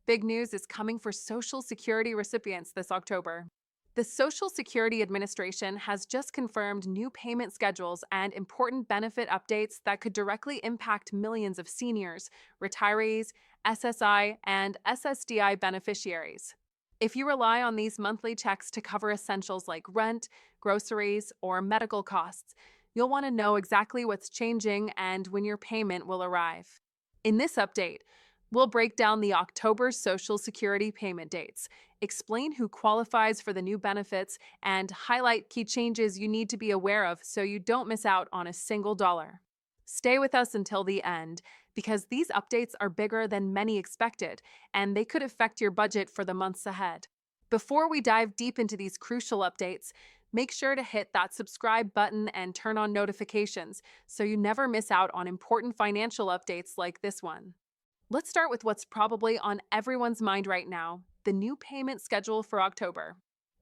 Big news is coming for Social Security recipients this October. The Social Security Administration has just confirmed new payment schedules and important benefit updates that could directly impact millions of seniors, retirees, SSI, and SSDI beneficiaries. If you rely on these monthly checks to cover essentials like rent, groceries, or medical costs, you'll want to know exactly what's changing and when your payment will arrive. In this update, we'll break down the October Social Security payment dates, explain who qualifies for the new benefits, and highlight key changes you need to be aware of so you don't miss out on a single dollar. Stay with us until the end because these updates are bigger than many expected, and they could affect your budget for the months ahead. Before we dive deep into these crucial updates, make sure to hit that subscribe button and turn on notifications so you never miss out on important financial updates like this one. Let's start with what's probably on everyone's mind right now, the new payment schedule for October.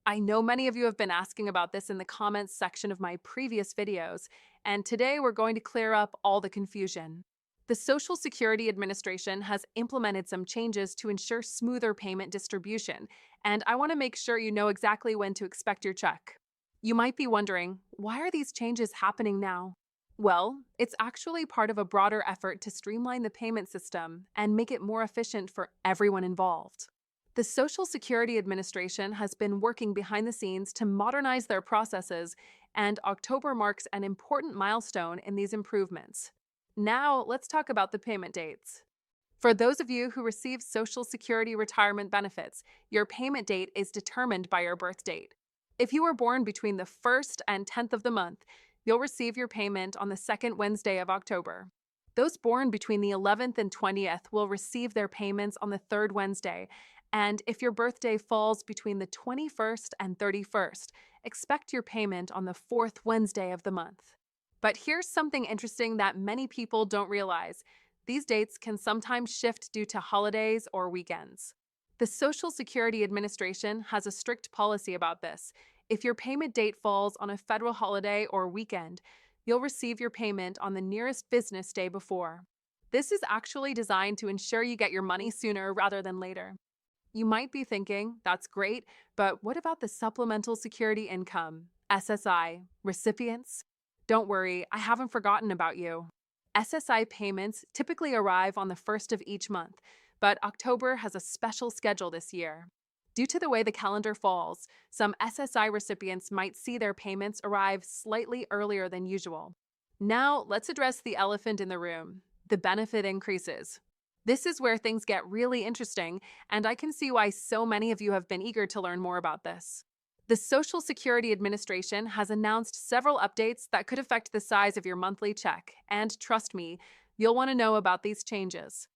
I know many of you have been asking about this in the comments section of my previous videos, and today we're going to clear up all the confusion. The Social Security Administration has implemented some changes to ensure smoother payment distribution, and I want to make sure you know exactly when to expect your check. You might be wondering, why are these changes happening now? Well, it's actually part of a broader effort to streamline the payment system and make it more efficient for everyone involved. The Social Security Administration has been working behind the scenes to modernize their processes, and October marks an important milestone in these improvements. Now, let's talk about the payment dates. For those of you who receive Social Security retirement benefits, your payment date is determined by your birth date. If you were born between the 1st and 10th of the month, you'll receive your payment on the second Wednesday of October. Those born between the 11th and 20th will receive their payments on the third Wednesday, and if your birthday falls between the 21st and 31st, expect your payment on the fourth Wednesday of the month. But here's something interesting that many people don't realize. These dates can sometimes shift due to holidays or weekends. The Social Security Administration has a strict policy about this. If your payment date falls on a federal holiday or weekend, you'll receive your payment on the nearest business day before. This is actually designed to ensure you get your money sooner rather than later. You might be thinking, that's great, but what about the Supplemental Security Income, SSI, recipients? Don't worry, I haven't forgotten about you. SSI payments typically arrive on the first of each month, but October has a special schedule this year. Due to the way the calendar falls, some SSI recipients might see their payments arrive slightly earlier than usual. Now, let's address the elephant in the room, the benefit increases. This is where things get really interesting, and I can see why so many of you have been eager to learn more about this. The Social Security Administration has announced several updates that could affect the size of your monthly check, and trust me, you'll want to know about these changes.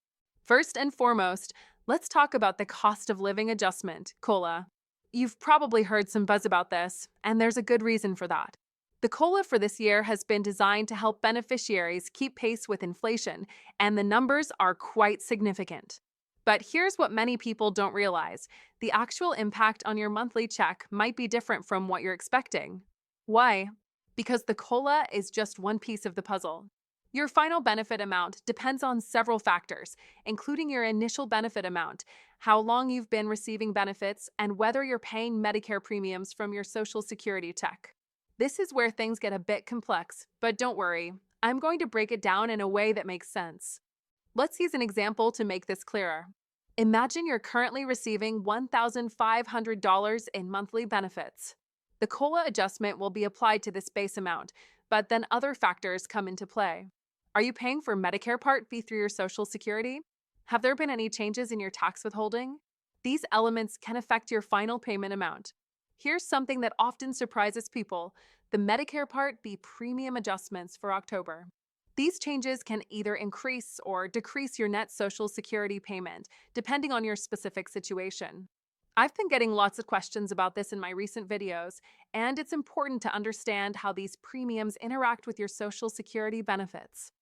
First and foremost, let's talk about the cost of living adjustment, COLA. You've probably heard some buzz about this, and there's a good reason for that. The COLA for this year has been designed to help beneficiaries keep pace with inflation, and the numbers are quite significant. But here's what many people don't realize. The actual impact on your monthly check might be different from what you're expecting. Why? Because the COLA is just one piece of the puzzle. Your final benefit amount depends on several factors, including your initial benefit amount, how long you've been receiving benefits, and whether you're paying Medicare premiums from your Social Security check. This is where things get a bit complex, but don't worry, I'm going to break it down in a way that makes sense. Let's use an example to make this clearer. Imagine you're currently receiving $1,500 in monthly benefits. The COLA adjustment will be applied to this base amount, but then other factors come into play. Are you paying for Medicare Part B through your Social Security? Have there been any changes in your tax withholding? These elements can affect your final payment amount. Here's something that often surprises people: the Medicare Part B premium adjustments for October. These changes can either increase or decrease your net Social Security payment, depending on your specific situation. I've been getting lots of questions about this in my recent videos, and it's important to understand how these premiums interact with your Social Security benefits.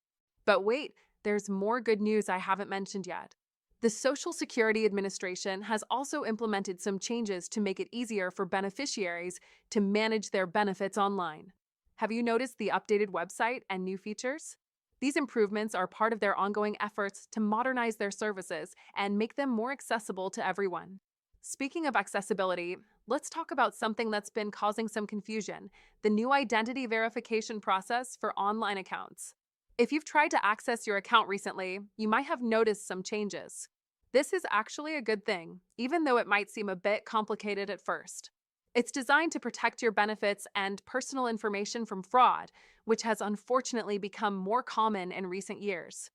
But wait, there's more good news I haven't mentioned yet. The Social Security Administration has also implemented some changes to make it easier for beneficiaries to manage their benefits online. Have you noticed the updated website and new features? These improvements are part of their ongoing efforts to modernize their services and make them more accessible to everyone. Speaking of accessibility, let's talk about something that's been causing some confusion: the new identity verification process for online accounts. If you've tried to access your account recently, you might have noticed some changes. This is actually a good thing, even though it might seem a bit complicated at first. It's designed to protect your benefits and personal information from fraud, which has unfortunately become more common in recent years.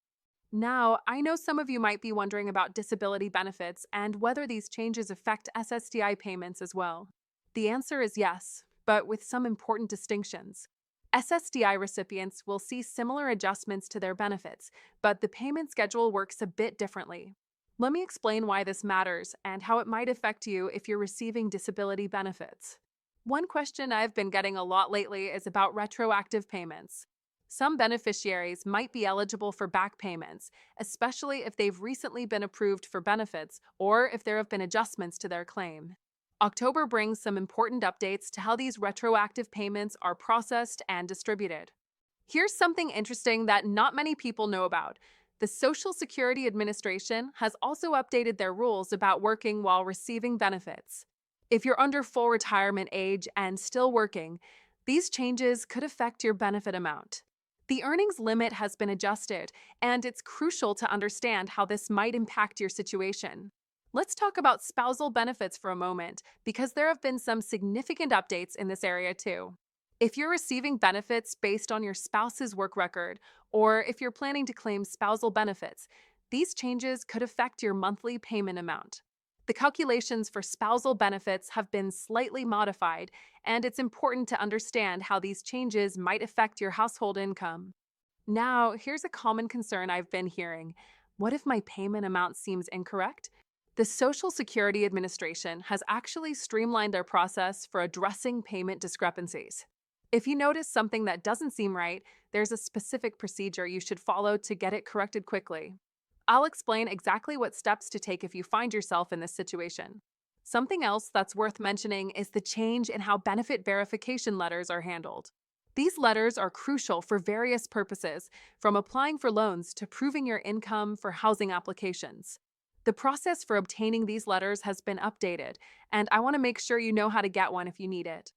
Now, I know some of you might be wondering about disability benefits and whether these changes affect SSDI payments as well. The answer is yes, but with some important distinctions. SSDI recipients will see similar adjustments to their benefits, but the payment schedule works a bit differently. Let me explain why this matters and how it might affect you if you're receiving disability benefits. One question I've been getting a lot lately is about retroactive payments. Some beneficiaries might be eligible for back payments, especially if they've recently been approved for benefits or if there have been adjustments to their claim. October brings some important updates to how these retroactive payments are processed and distributed. Here's something interesting that not many people know about. The Social Security Administration has also updated their rules about working while receiving benefits. If you're under full retirement age and still working, these changes could affect your benefit amount. The earnings limit has been adjusted, and it's crucial to understand how this might impact your situation. Let's talk about spousal benefits for a moment, because there have been some significant updates in this area too. If you're receiving benefits based on your spouse's work record, or if you're planning to claim spousal benefits, these changes could affect your monthly payment amount. The calculations for spousal benefits have been slightly modified, and it's important to understand how these changes might affect your household income. Now, here's a common concern I've been hearing. What if my payment amount seems incorrect? The Social Security Administration has actually streamlined their process for addressing payment discrepancies. If you notice something that doesn't seem right, there's a specific procedure you should follow to get it corrected quickly. I'll explain exactly what steps to take if you find yourself in this situation. Something else that's worth mentioning is the change in how benefit verification letters are handled. These letters are crucial for various purposes, from applying for loans to proving your income for housing applications. The process for obtaining these letters has been updated, and I want to make sure you know how to get one if you need it.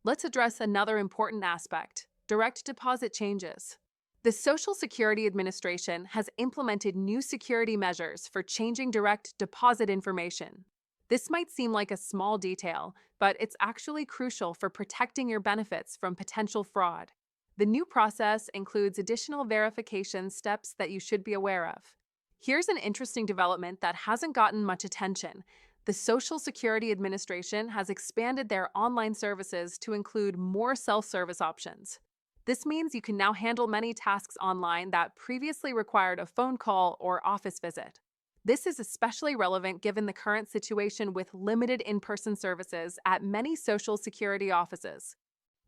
Let's address another important aspect: direct deposit changes. The Social Security Administration has implemented new security measures for changing direct deposit information. This might seem like a small detail, but it's actually crucial for protecting your benefits from potential fraud. The new process includes additional verification steps that you should be aware of. Here's an interesting development that hasn't gotten much attention. The Social Security Administration has expanded their online services to include more self-service options. This means you can now handle many tasks online that previously required a phone call or office visit. This is especially relevant given the current situation with limited in-person services at many Social Security offices.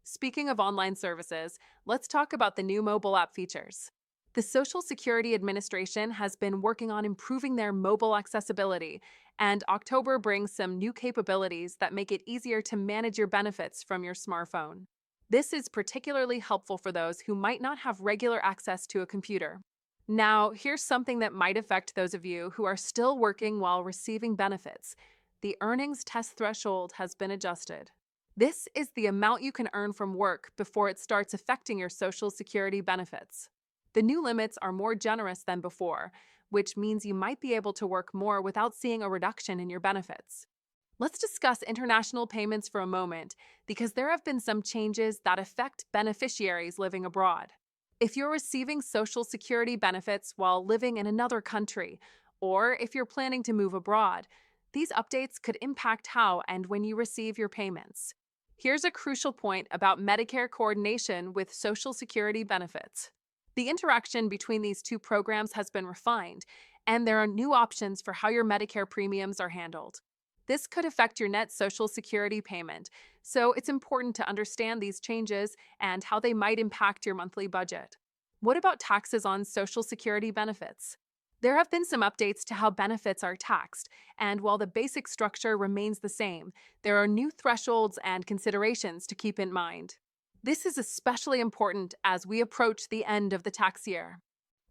Speaking of online services, let's talk about the new mobile app features. The Social Security Administration has been working on improving their mobile accessibility, and October brings some new capabilities that make it easier to manage your benefits from your smartphone. This is particularly helpful for those who might not have regular access to a computer. Now, here's something that might affect those of you who are still working while receiving benefits. The earnings test threshold has been adjusted. This is the amount you can earn from work before it starts affecting your Social Security benefits. The new limits are more generous than before, which means you might be able to work more without seeing a reduction in your benefits. Let's discuss international payments for a moment, because there have been some changes that affect beneficiaries living abroad. If you're receiving Social Security benefits while living in another country, or if you're planning to move abroad, these updates could impact how and when you receive your payments. Here's a crucial point about Medicare coordination with Social Security benefits. The interaction between these two programs has been refined, and there are new options for how your Medicare premiums are handled. This could affect your net Social Security payment, so it's important to understand these changes and how they might impact your monthly budget. What about taxes on Social Security benefits? There have been some updates to how benefits are taxed, and while the basic structure remains the same, there are new thresholds and considerations to keep in mind. This is especially important as we approach the end of the tax year.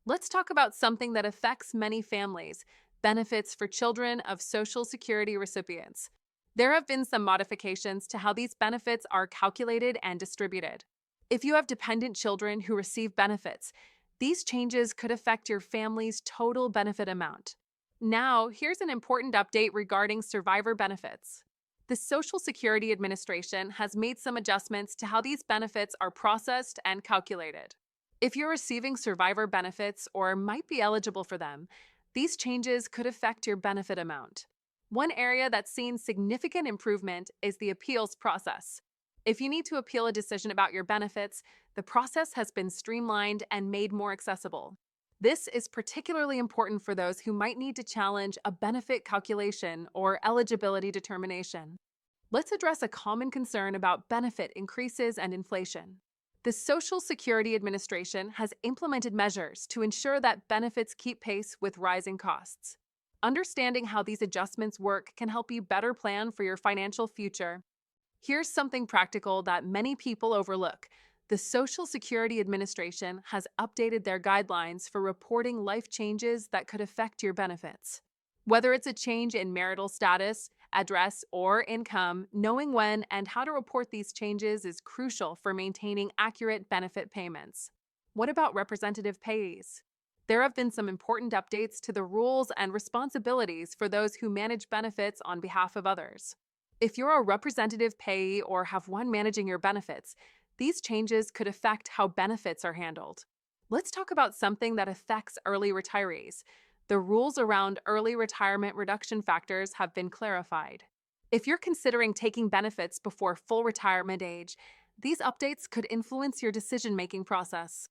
Let's talk about something that affects many families: benefits for children of Social Security recipients. There have been some modifications to how these benefits are calculated and distributed. If you have dependent children who receive benefits, these changes could affect your family's total benefit amount. Now, here's an important update regarding survivor benefits. The Social Security Administration has made some adjustments to how these benefits are processed and calculated. If you're receiving survivor benefits or might be eligible for them, these changes could affect your benefit amount. One area that's seen significant improvement is the appeals process. If you need to appeal a decision about your benefits, the process has been streamlined and made more accessible. This is particularly important for those who might need to challenge a benefit calculation or eligibility determination. Let's address a common concern about benefit increases and inflation. The Social Security Administration has implemented measures to ensure that benefits keep pace with rising costs. Understanding how these adjustments work can help you better plan for your financial future. Here's something practical that many people overlook. The Social Security Administration has updated their guidelines for reporting life changes that could affect your benefits. Whether it's a change in marital status, address, or income, knowing when and how to report these changes is crucial for maintaining accurate benefit payments. What about representative payees? There have been some important updates to the rules and responsibilities for those who manage benefits on behalf of others. If you're a representative payee or have one managing your benefits, these changes could affect how benefits are handled. Let's talk about something that affects early retirees. The rules around early retirement reduction factors have been clarified. If you're considering taking benefits before full retirement age, these updates could influence your decision-making process.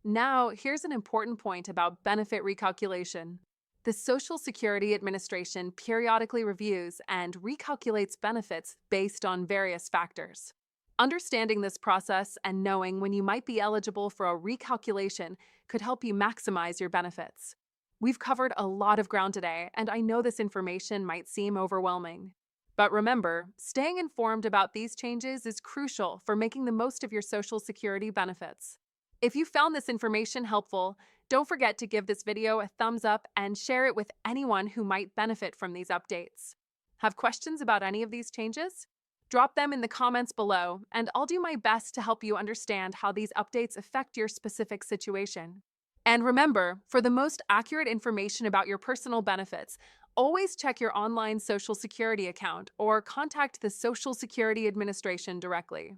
Now, here's an important point about benefit recalculation. The Social Security Administration periodically reviews and recalculates benefits based on various factors. Understanding this process and knowing when you might be eligible for a recalculation could help you maximize your benefits. We've covered a lot of ground today, and I know this information might seem overwhelming. But remember, staying informed about these changes is crucial for making the most of your Social Security benefits. If you found this information helpful, don't forget to give this video a thumbs up and share it with anyone who might benefit from these updates. Have questions about any of these changes? Drop them in the comments below, and I'll do my best to help you understand how these updates affect your specific situation. And remember, for the most accurate information about your personal benefits, always check your online Social Security account or contact the Social Security Administration directly.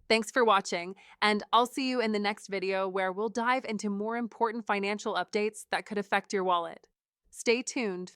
Thanks for watching, and I'll see you in the next video where we'll dive into more important financial updates that could affect your wallet. Stay tuned.